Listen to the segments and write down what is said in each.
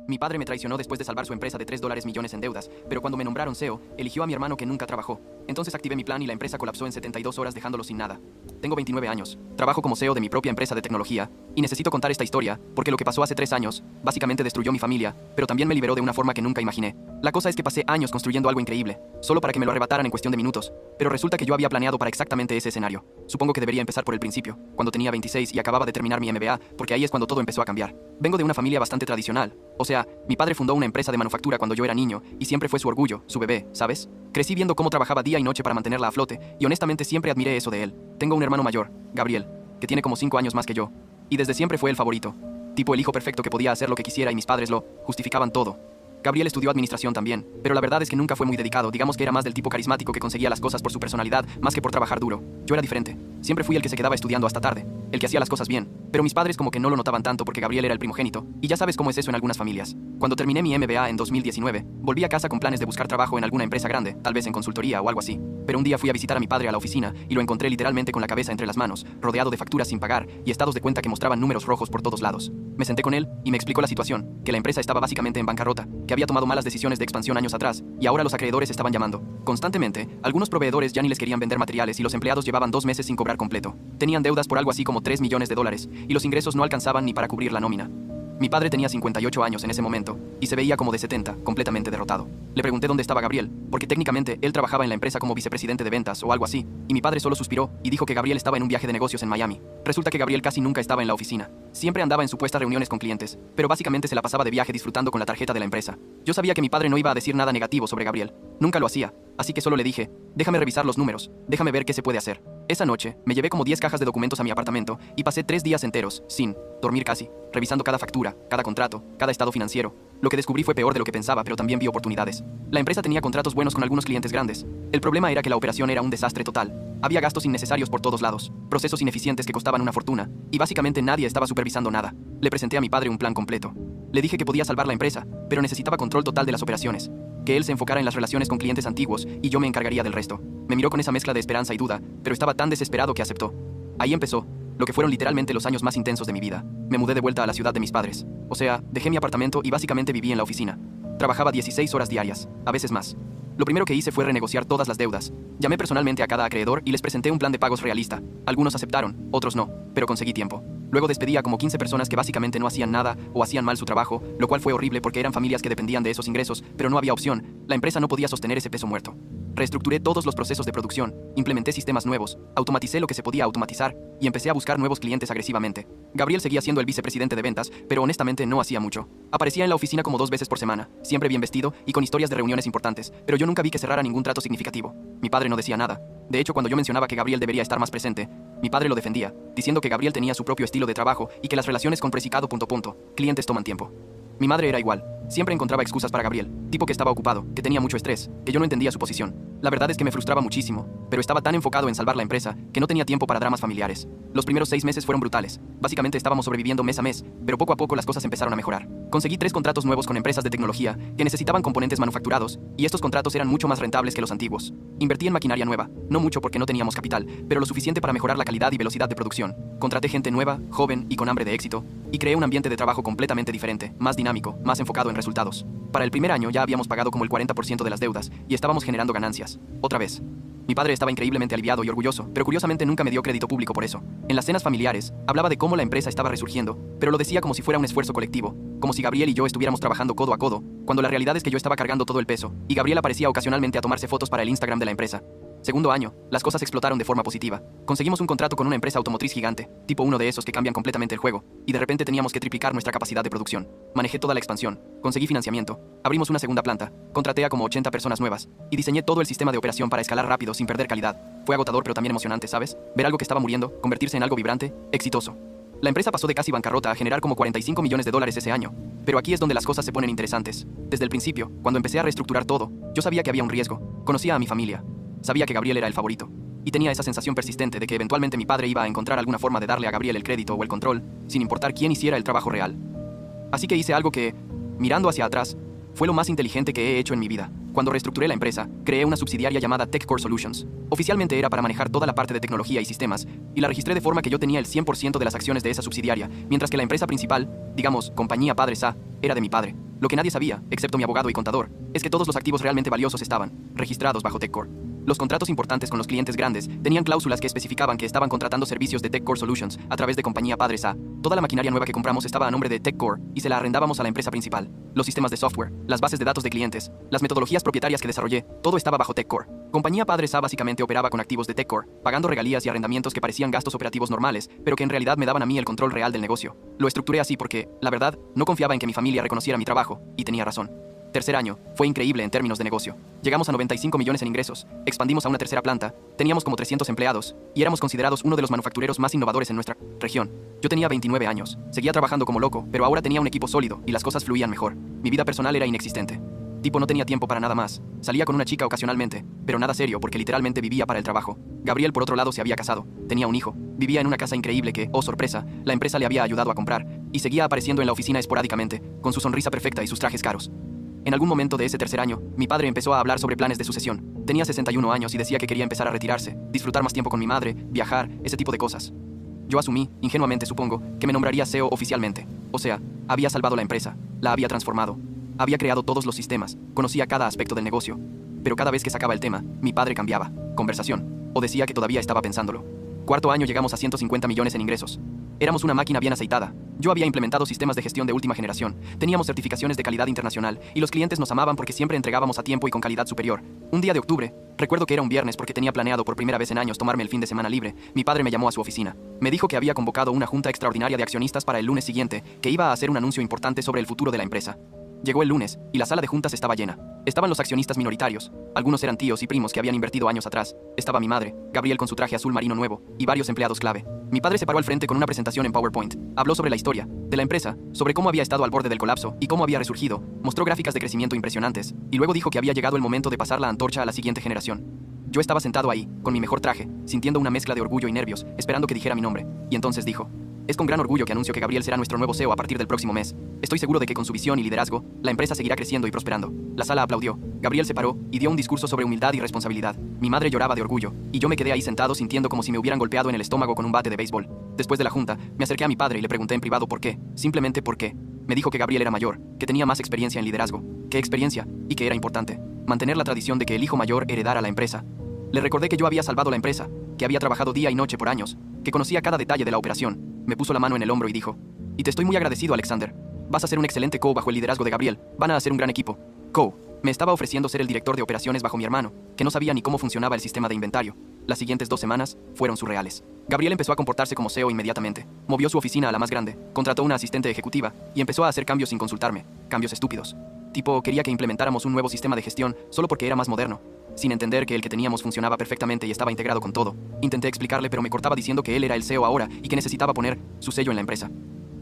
Mi padre me traicionó después de salvar su empresa de $3 millones en deudas, pero cuando me nombraron CEO, eligió a mi hermano que nunca trabajó. Entonces activé mi plan y la empresa colapsó en 72 horas dejándolo sin nada. Tengo 29 años, trabajo como CEO de mi propia empresa de tecnología, y necesito contar esta historia, porque lo que pasó hace 3 años, básicamente destruyó mi familia, pero también me liberó de una forma que nunca imaginé. La cosa es que pasé años construyendo algo increíble, solo para que me lo arrebataran en cuestión de minutos, pero resulta que yo había planeado para exactamente ese escenario. Supongo que debería empezar por el principio, cuando tenía 26 y acababa de terminar mi MBA, porque ahí es cuando todo empezó a cambiar. Vengo de una familia bastante tradicional, o sea, mi padre fundó una empresa de manufactura cuando yo era niño, y siempre fue su orgullo, su bebé, ¿sabes? Crecí viendo cómo trabajaba día y noche para mantenerla a flote, y honestamente siempre admiré eso de él. Tengo un hermano mayor, Gabriel, que tiene como 5 años más que yo, y desde siempre fue el favorito. Tipo el hijo perfecto que podía hacer lo que quisiera y mis padres lo justificaban todo. Gabriel estudió administración también, pero la verdad es que nunca fue muy dedicado, digamos que era más del tipo carismático que conseguía las cosas por su personalidad, más que por trabajar duro. Yo era diferente, siempre fui el que se quedaba estudiando hasta tarde, el que hacía las cosas bien, pero mis padres como que no lo notaban tanto porque Gabriel era el primogénito, y ya sabes cómo es eso en algunas familias. Cuando terminé mi MBA en 2019, volví a casa con planes de buscar trabajo en alguna empresa grande, tal vez en consultoría o algo así, pero un día fui a visitar a mi padre a la oficina y lo encontré literalmente con la cabeza entre las manos, rodeado de facturas sin pagar y estados de cuenta que mostraban números rojos por todos lados. Me senté con él y me explicó la situación, que la empresa estaba básicamente en bancarrota, que había tomado malas decisiones de expansión años atrás, y ahora los acreedores estaban llamando constantemente, algunos proveedores ya ni les querían vender materiales y los empleados llevaban 2 meses sin cobrar completo. Tenían deudas por algo así como $3 millones, y los ingresos no alcanzaban ni para cubrir la nómina. Mi padre tenía 58 años en ese momento, y se veía como de 70, completamente derrotado. Le pregunté dónde estaba Gabriel, porque técnicamente él trabajaba en la empresa como vicepresidente de ventas o algo así, y mi padre solo suspiró y dijo que Gabriel estaba en un viaje de negocios en Miami. Resulta que Gabriel casi nunca estaba en la oficina. Siempre andaba en supuestas reuniones con clientes, pero básicamente se la pasaba de viaje disfrutando con la tarjeta de la empresa. Yo sabía que mi padre no iba a decir nada negativo sobre Gabriel. Nunca lo hacía, así que solo le dije, déjame revisar los números, déjame ver qué se puede hacer. Esa noche, me llevé como 10 cajas de documentos a mi apartamento y pasé 3 días enteros, sin dormir casi, revisando cada factura, cada contrato, cada estado financiero. Lo que descubrí fue peor de lo que pensaba, pero también vi oportunidades. La empresa tenía contratos buenos con algunos clientes grandes. El problema era que la operación era un desastre total. Había gastos innecesarios por todos lados, procesos ineficientes que costaban una fortuna, y básicamente nadie estaba supervisando nada. Le presenté a mi padre un plan completo. Le dije que podía salvar la empresa, pero necesitaba control total de las operaciones. Que él se enfocara en las relaciones con clientes antiguos y yo me encargaría del resto. Me miró con esa mezcla de esperanza y duda, pero estaba tan desesperado que aceptó. Ahí empezó lo que fueron literalmente los años más intensos de mi vida. Me mudé de vuelta a la ciudad de mis padres. O sea, dejé mi apartamento y básicamente viví en la oficina. Trabajaba 16 horas diarias, a veces más. Lo primero que hice fue renegociar todas las deudas. Llamé personalmente a cada acreedor y les presenté un plan de pagos realista. Algunos aceptaron, otros no, pero conseguí tiempo. Luego despedí a como 15 personas que básicamente no hacían nada o hacían mal su trabajo, lo cual fue horrible porque eran familias que dependían de esos ingresos, pero no había opción. La empresa no podía sostener ese peso muerto. Reestructuré todos los procesos de producción, implementé sistemas nuevos, automaticé lo que se podía automatizar y empecé a buscar nuevos clientes agresivamente. Gabriel seguía siendo el vicepresidente de ventas, pero honestamente no hacía mucho. Aparecía en la oficina como 2 veces por semana, siempre bien vestido y con historias de reuniones importantes, pero yo nunca vi que cerrara ningún trato significativo. Mi padre no decía nada. De hecho, cuando yo mencionaba que Gabriel debería estar más presente, mi padre lo defendía, diciendo que Gabriel tenía su propio estilo de trabajo y que las relaciones con Presicado... clientes toman tiempo. Mi madre era igual. Siempre encontraba excusas para Gabriel, tipo que estaba ocupado, que tenía mucho estrés, que yo no entendía su posición. La verdad es que me frustraba muchísimo, pero estaba tan enfocado en salvar la empresa que no tenía tiempo para dramas familiares. Los primeros 6 meses fueron brutales. Básicamente estábamos sobreviviendo mes a mes, pero poco a poco las cosas empezaron a mejorar. Conseguí 3 contratos nuevos con empresas de tecnología que necesitaban componentes manufacturados, y estos contratos eran mucho más rentables que los antiguos. Invertí en maquinaria nueva, no mucho porque no teníamos capital, pero lo suficiente para mejorar la calidad y velocidad de producción. Contraté gente nueva, joven y con hambre de éxito, y creé un ambiente de trabajo completamente diferente, más dinámico, más enfocado en resultados. Para el primer año ya habíamos pagado como el 40% de las deudas y estábamos generando ganancias. Otra vez. Mi padre estaba increíblemente aliviado y orgulloso, pero curiosamente nunca me dio crédito público por eso. En las cenas familiares, hablaba de cómo la empresa estaba resurgiendo, pero lo decía como si fuera un esfuerzo colectivo, como si Gabriel y yo estuviéramos trabajando codo a codo, cuando la realidad es que yo estaba cargando todo el peso, y Gabriel aparecía ocasionalmente a tomarse fotos para el Instagram de la empresa. Segundo año, las cosas explotaron de forma positiva. Conseguimos un contrato con una empresa automotriz gigante, tipo uno de esos que cambian completamente el juego, y de repente teníamos que triplicar nuestra capacidad de producción. Manejé toda la expansión, conseguí financiamiento, abrimos una segunda planta, contraté a como 80 personas nuevas, y diseñé todo el sistema de operación para escalar rápido sin perder calidad. Fue agotador pero también emocionante, ¿sabes? Ver algo que estaba muriendo, convertirse en algo vibrante, exitoso. La empresa pasó de casi bancarrota a generar como $45 millones ese año. Pero aquí es donde las cosas se ponen interesantes. Desde el principio, cuando empecé a reestructurar todo, yo sabía que había un riesgo. Conocía a mi familia. Sabía que Gabriel era el favorito. Y tenía esa sensación persistente de que eventualmente mi padre iba a encontrar alguna forma de darle a Gabriel el crédito o el control, sin importar quién hiciera el trabajo real. Así que hice algo que, mirando hacia atrás, fue lo más inteligente que he hecho en mi vida. Cuando reestructuré la empresa, creé una subsidiaria llamada TechCore Solutions. Oficialmente era para manejar toda la parte de tecnología y sistemas, y la registré de forma que yo tenía el 100% de las acciones de esa subsidiaria, mientras que la empresa principal, digamos, compañía padre SA, era de mi padre. Lo que nadie sabía, excepto mi abogado y contador, es que todos los activos realmente valiosos estaban registrados bajo TechCore. Los contratos importantes con los clientes grandes tenían cláusulas que especificaban que estaban contratando servicios de TechCore Solutions a través de compañía Padres A. Toda la maquinaria nueva que compramos estaba a nombre de TechCore y se la arrendábamos a la empresa principal. Los sistemas de software, las bases de datos de clientes, las metodologías propietarias que desarrollé, todo estaba bajo TechCore. Compañía Padres A básicamente operaba con activos de TechCore, pagando regalías y arrendamientos que parecían gastos operativos normales, pero que en realidad me daban a mí el control real del negocio. Lo estructuré así porque, la verdad, no confiaba en que mi familia reconociera mi trabajo, y tenía razón. Tercer año, fue increíble en términos de negocio. Llegamos a 95 millones en ingresos, expandimos a una tercera planta, teníamos como 300 empleados, y éramos considerados uno de los manufactureros más innovadores en nuestra región. Yo tenía 29 años, seguía trabajando como loco, pero ahora tenía un equipo sólido, y las cosas fluían mejor. Mi vida personal era inexistente. Tipo, no tenía tiempo para nada más. Salía con una chica ocasionalmente, pero nada serio porque literalmente vivía para el trabajo. Gabriel, por otro lado, se había casado, tenía un hijo, vivía en una casa increíble que, oh sorpresa, la empresa le había ayudado a comprar, y seguía apareciendo en la oficina esporádicamente, con su sonrisa perfecta y sus trajes caros. En algún momento de ese tercer año, mi padre empezó a hablar sobre planes de sucesión. Tenía 61 años y decía que quería empezar a retirarse, disfrutar más tiempo con mi madre, viajar, ese tipo de cosas. Yo asumí, ingenuamente supongo, que me nombraría CEO oficialmente. O sea, había salvado la empresa, la había transformado, había creado todos los sistemas, conocía cada aspecto del negocio. Pero cada vez que sacaba el tema, mi padre cambiaba, conversación, o decía que todavía estaba pensándolo. Cuarto año llegamos a 150 millones en ingresos. Éramos una máquina bien aceitada. Yo había implementado sistemas de gestión de última generación, teníamos certificaciones de calidad internacional y los clientes nos amaban porque siempre entregábamos a tiempo y con calidad superior. Un día de octubre, recuerdo que era un viernes porque tenía planeado por primera vez en años tomarme el fin de semana libre, mi padre me llamó a su oficina. Me dijo que había convocado una junta extraordinaria de accionistas para el lunes siguiente, que iba a hacer un anuncio importante sobre el futuro de la empresa. Llegó el lunes, y la sala de juntas estaba llena. Estaban los accionistas minoritarios. Algunos eran tíos y primos que habían invertido años atrás. Estaba mi madre, Gabriel con su traje azul marino nuevo, y varios empleados clave. Mi padre se paró al frente con una presentación en PowerPoint. Habló sobre la historia de la empresa, sobre cómo había estado al borde del colapso y cómo había resurgido. Mostró gráficas de crecimiento impresionantes, y luego dijo que había llegado el momento de pasar la antorcha a la siguiente generación. Yo estaba sentado ahí, con mi mejor traje, sintiendo una mezcla de orgullo y nervios, esperando que dijera mi nombre. Y entonces dijo: es con gran orgullo que anuncio que Gabriel será nuestro nuevo CEO a partir del próximo mes. Estoy seguro de que con su visión y liderazgo, la empresa seguirá creciendo y prosperando. La sala aplaudió. Gabriel se paró y dio un discurso sobre humildad y responsabilidad. Mi madre lloraba de orgullo, y yo me quedé ahí sentado sintiendo como si me hubieran golpeado en el estómago con un bate de béisbol. Después de la junta, me acerqué a mi padre y le pregunté en privado por qué. Simplemente por qué. Me dijo que Gabriel era mayor, que tenía más experiencia en liderazgo. ¿Qué experiencia? Y que era importante mantener la tradición de que el hijo mayor heredara la empresa. Le recordé que yo había salvado la empresa, que había trabajado día y noche por años, que conocía cada detalle de la operación. Me puso la mano en el hombro y dijo: y te estoy muy agradecido, Alexander. Vas a ser un excelente co bajo el liderazgo de Gabriel. Van a hacer un gran equipo. Co. Me estaba ofreciendo ser el director de operaciones bajo mi hermano, que no sabía ni cómo funcionaba el sistema de inventario. Las siguientes 2 semanas fueron surreales. Gabriel empezó a comportarse como CEO inmediatamente. Movió su oficina a la más grande, contrató una asistente ejecutiva y empezó a hacer cambios sin consultarme. Cambios estúpidos. Tipo, quería que implementáramos un nuevo sistema de gestión solo porque era más moderno, sin entender que el que teníamos funcionaba perfectamente y estaba integrado con todo. Intenté explicarle, pero me cortaba diciendo que él era el CEO ahora y que necesitaba poner su sello en la empresa.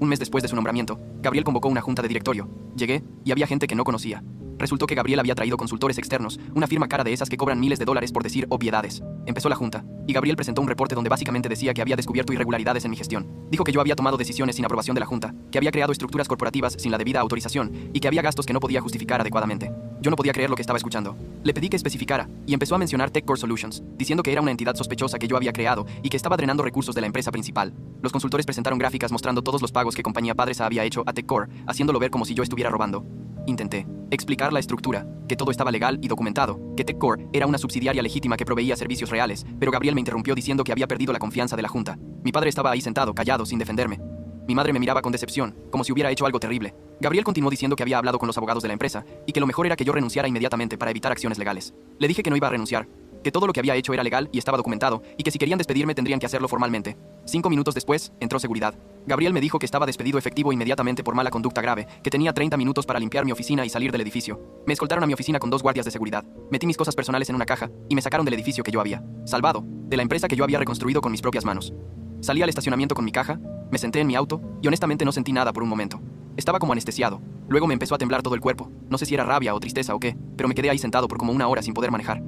Un mes después de su nombramiento, Gabriel convocó una junta de directorio. Llegué y había gente que no conocía. Resultó que Gabriel había traído consultores externos, una firma cara de esas que cobran miles de dólares por decir obviedades. Empezó la junta, y Gabriel presentó un reporte donde básicamente decía que había descubierto irregularidades en mi gestión. Dijo que yo había tomado decisiones sin aprobación de la junta, que había creado estructuras corporativas sin la debida autorización, y que había gastos que no podía justificar adecuadamente. Yo no podía creer lo que estaba escuchando. Le pedí que especificara, y empezó a mencionar TechCore Solutions, diciendo que era una entidad sospechosa que yo había creado y que estaba drenando recursos de la empresa principal. Los consultores presentaron gráficas mostrando todos los pagos que compañía Padres A había hecho a TechCore, haciéndolo ver como si yo estuviera robando. Intenté explicar la estructura, que todo estaba legal y documentado, que TechCore era una subsidiaria legítima que proveía servicios reales, pero Gabriel me interrumpió diciendo que había perdido la confianza de la junta. Mi padre estaba ahí sentado, callado, sin defenderme. Mi madre me miraba con decepción, como si hubiera hecho algo terrible. Gabriel continuó diciendo que había hablado con los abogados de la empresa y que lo mejor era que yo renunciara inmediatamente para evitar acciones legales. Le dije que no iba a renunciar, que todo lo que había hecho era legal y estaba documentado, y que si querían despedirme tendrían que hacerlo formalmente. 5 minutos después, entró seguridad. Gabriel me dijo que estaba despedido efectivo inmediatamente por mala conducta grave, que tenía 30 minutos para limpiar mi oficina y salir del edificio. Me escoltaron a mi oficina con 2 guardias de seguridad. Metí mis cosas personales en una caja y me sacaron del edificio que yo había salvado, de la empresa que yo había reconstruido con mis propias manos. Salí al estacionamiento con mi caja, me senté en mi auto y honestamente no sentí nada por un momento. Estaba como anestesiado. Luego me empezó a temblar todo el cuerpo. No sé si era rabia o tristeza o qué, pero me quedé ahí sentado por como 1 hora sin poder manejar.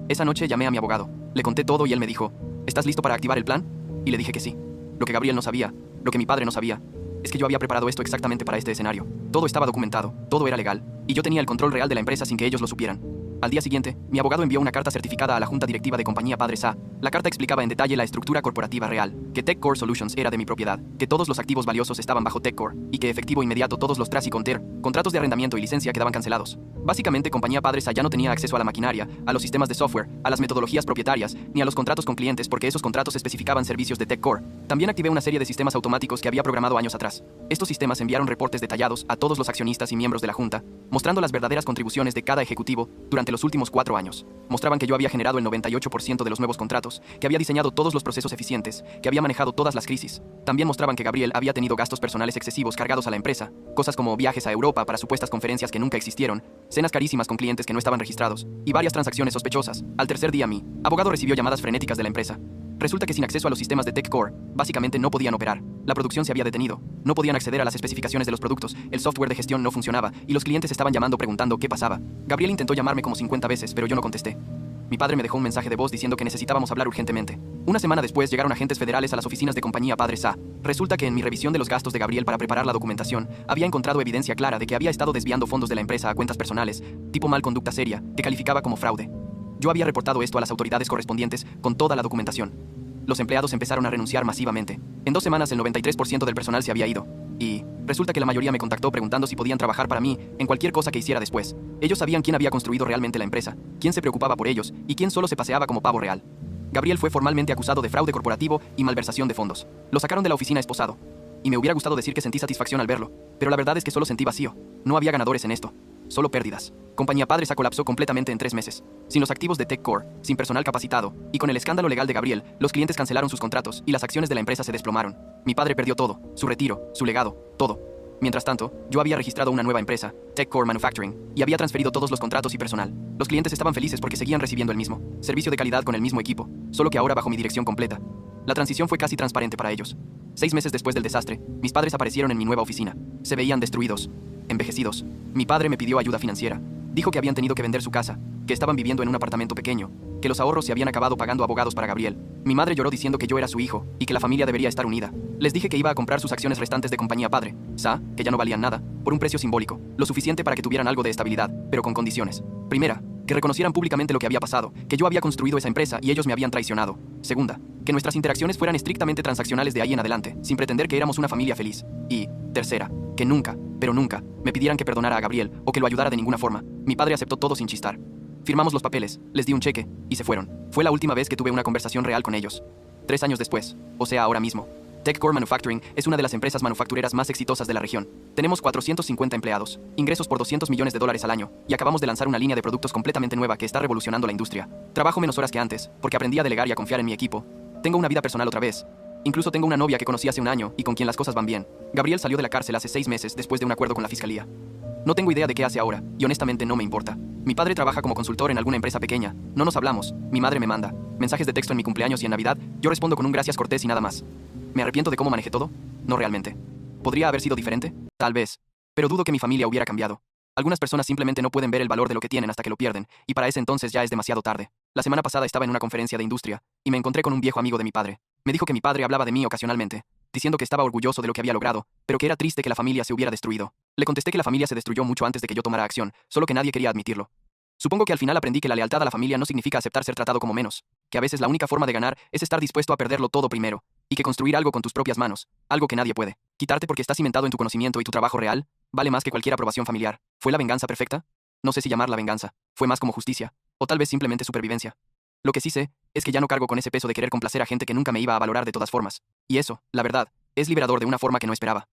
Esa noche llamé a mi abogado. Le conté todo y él me dijo: ¿estás listo para activar el plan? Y le dije que sí. Lo que Gabriel no sabía, lo que mi padre no sabía, es que yo había preparado esto exactamente para este escenario. Todo estaba documentado, todo era legal, y yo tenía el control real de la empresa sin que ellos lo supieran. Al día siguiente, mi abogado envió una carta certificada a la junta directiva de Compañía Padre SA. La carta explicaba en detalle la estructura corporativa real, que TechCore Solutions era de mi propiedad, que todos los activos valiosos estaban bajo TechCore, y que efectivo inmediato todos los TRAS y Conter, contratos de arrendamiento y licencia quedaban cancelados. Básicamente, Compañía Padre SA ya no tenía acceso a la maquinaria, a los sistemas de software, a las metodologías propietarias, ni a los contratos con clientes porque esos contratos especificaban servicios de TechCore. También activé una serie de sistemas automáticos que había programado años atrás. Estos sistemas enviaron reportes detallados a todos los accionistas y miembros de la junta, mostrando las verdaderas contribuciones de cada ejecutivo durante los últimos 4 años. Mostraban que yo había generado el 98% de los nuevos contratos, que había diseñado todos los procesos eficientes, que había manejado todas las crisis. También mostraban que Gabriel había tenido gastos personales excesivos cargados a la empresa, cosas como viajes a Europa para supuestas conferencias que nunca existieron, cenas carísimas con clientes que no estaban registrados, y varias transacciones sospechosas. Al tercer día, mi abogado recibió llamadas frenéticas de la empresa. Resulta que sin acceso a los sistemas de TechCore, básicamente no podían operar. La producción se había detenido. No podían acceder a las especificaciones de los productos, el software de gestión no funcionaba, y los clientes estaban llamando preguntando qué pasaba. Gabriel intentó llamarme como 50 veces, pero yo no contesté. Mi padre me dejó un mensaje de voz diciendo que necesitábamos hablar urgentemente. Una semana después llegaron agentes federales a las oficinas de Compañía Padre SA. Resulta que en mi revisión de los gastos de Gabriel para preparar la documentación, había encontrado evidencia clara de que había estado desviando fondos de la empresa a cuentas personales, tipo mal conducta seria, que calificaba como fraude. Yo había reportado esto a las autoridades correspondientes con toda la documentación. Los empleados empezaron a renunciar masivamente. En 2 semanas el 93% del personal se había ido. Y resulta que la mayoría me contactó preguntando si podían trabajar para mí en cualquier cosa que hiciera después. Ellos sabían quién había construido realmente la empresa, quién se preocupaba por ellos y quién solo se paseaba como pavo real. Gabriel fue formalmente acusado de fraude corporativo y malversación de fondos. Lo sacaron de la oficina esposado. Y me hubiera gustado decir que sentí satisfacción al verlo, pero la verdad es que solo sentí vacío. No había ganadores en esto. Solo pérdidas. Compañía Padre SA colapsó completamente en 3 meses. Sin los activos de TechCore, sin personal capacitado, y con el escándalo legal de Gabriel, los clientes cancelaron sus contratos y las acciones de la empresa se desplomaron. Mi padre perdió todo, su retiro, su legado, todo. Mientras tanto, yo había registrado una nueva empresa, TechCore Manufacturing, y había transferido todos los contratos y personal. Los clientes estaban felices porque seguían recibiendo el mismo servicio de calidad con el mismo equipo, solo que ahora bajo mi dirección completa. La transición fue casi transparente para ellos. 6 meses después del desastre, mis padres aparecieron en mi nueva oficina. Se veían destruidos, envejecidos. Mi padre me pidió ayuda financiera. Dijo que habían tenido que vender su casa, que estaban viviendo en un apartamento pequeño, que los ahorros se habían acabado pagando abogados para Gabriel. Mi madre lloró diciendo que yo era su hijo y que la familia debería estar unida. Les dije que iba a comprar sus acciones restantes de Compañía Padre SA, que ya no valían nada, por un precio simbólico, lo suficiente para que tuvieran algo de estabilidad, pero con condiciones. Primera, que reconocieran públicamente lo que había pasado, que yo había construido esa empresa y ellos me habían traicionado. Segunda, que nuestras interacciones fueran estrictamente transaccionales de ahí en adelante, sin pretender que éramos una familia feliz. Y, tercera, que nunca, pero nunca, me pidieran que perdonara a Gabriel o que lo ayudara de ninguna forma. Mi padre aceptó todo sin chistar. Firmamos los papeles, les di un cheque, y se fueron. Fue la última vez que tuve una conversación real con ellos. 3 años después, o sea ahora mismo, TechCore Manufacturing es una de las empresas manufactureras más exitosas de la región. Tenemos 450 empleados, ingresos por $200 millones al año, y acabamos de lanzar una línea de productos completamente nueva que está revolucionando la industria. Trabajo menos horas que antes, porque aprendí a delegar y a confiar en mi equipo. Tengo una vida personal otra vez. Incluso tengo una novia que conocí hace un año y con quien las cosas van bien. Gabriel salió de la cárcel hace 6 meses después de un acuerdo con la fiscalía. No tengo idea de qué hace ahora, y honestamente no me importa. Mi padre trabaja como consultor en alguna empresa pequeña. No nos hablamos. Mi madre me manda mensajes de texto en mi cumpleaños y en Navidad. Yo respondo con un gracias cortés y nada más. ¿Me arrepiento de cómo manejé todo? No realmente. ¿Podría haber sido diferente? Tal vez. Pero dudo que mi familia hubiera cambiado. Algunas personas simplemente no pueden ver el valor de lo que tienen hasta que lo pierden, y para ese entonces ya es demasiado tarde. La semana pasada estaba en una conferencia de industria, y me encontré con un viejo amigo de mi padre. Me dijo que mi padre hablaba de mí ocasionalmente, diciendo que estaba orgulloso de lo que había logrado, pero que era triste que la familia se hubiera destruido. Le contesté que la familia se destruyó mucho antes de que yo tomara acción, solo que nadie quería admitirlo. Supongo que al final aprendí que la lealtad a la familia no significa aceptar ser tratado como menos, que a veces la única forma de ganar es estar dispuesto a perderlo todo primero, y que construir algo con tus propias manos, algo que nadie puede quitarte porque estás cimentado en tu conocimiento y tu trabajo real, vale más que cualquier aprobación familiar. ¿Fue la venganza perfecta? No sé si llamarla venganza. Fue más como justicia, o tal vez simplemente supervivencia. Lo que sí sé es que ya no cargo con ese peso de querer complacer a gente que nunca me iba a valorar de todas formas. Y eso, la verdad, es liberador de una forma que no esperaba.